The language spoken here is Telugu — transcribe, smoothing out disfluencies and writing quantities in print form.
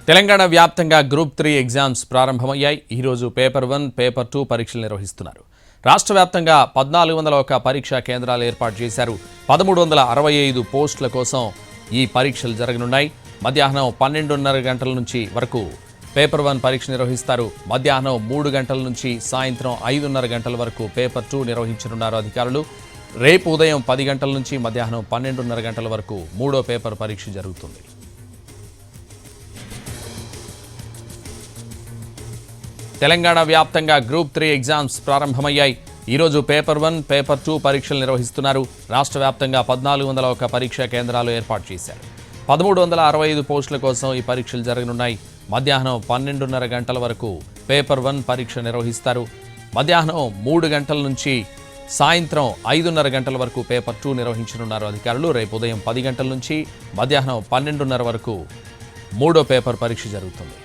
తెలంగాణ వ్యాప్తంగా గ్రూప్ 3 ఎగ్జామ్స్ ప్రారంభమయ్యాయి. ఈ రోజు పేపర్ 1, పేపర్ 2 పరీక్షలు నిర్వహిస్తున్నారు. రాష్ట్ర వ్యాప్తంగా 1401 పరీక్షా కేంద్రాలు ఏర్పాటు చేశారు. 1365 పోస్టుల కోసం ఈ పరీక్షలు జరగనున్నాయి. మధ్యాహ్నం 12:30 గంటల నుంచి వరకు పేపర్ 1 పరీక్ష నిర్వహిస్తారు. మధ్యాహ్నం 3 గంటల నుంచి సాయంత్రం 5:30 గంటల వరకు పేపర్ 2 నిర్వహించనున్నారు అధికారులు. రేపు ఉదయం 10 గంటల నుంచి మధ్యాహ్నం 12:30 గంటల వరకు మూడో పేపర్ పరీక్ష జరుగుతుంది. తెలంగాణ వ్యాప్తంగా గ్రూప్ 3 ఎగ్జామ్స్ ప్రారంభమయ్యాయి. ఈరోజు పేపర్ 1, పేపర్ 2 పరీక్షలు నిర్వహిస్తున్నారు. రాష్ట్ర వ్యాప్తంగా 1401 పరీక్షా కేంద్రాలు ఏర్పాటు చేశారు. 1365 పోస్టుల కోసం ఈ పరీక్షలు జరగనున్నాయి. మధ్యాహ్నం 12:30 గంటల వరకు పేపర్ 1 పరీక్ష నిర్వహిస్తారు. మధ్యాహ్నం 3 గంటల నుంచి సాయంత్రం 5:30 గంటల వరకు పేపర్ 2 నిర్వహించనున్నారు అధికారులు. రేపు ఉదయం 10 గంటల నుంచి మధ్యాహ్నం 12:30 వరకు మూడో పేపర్ పరీక్ష జరుగుతుంది.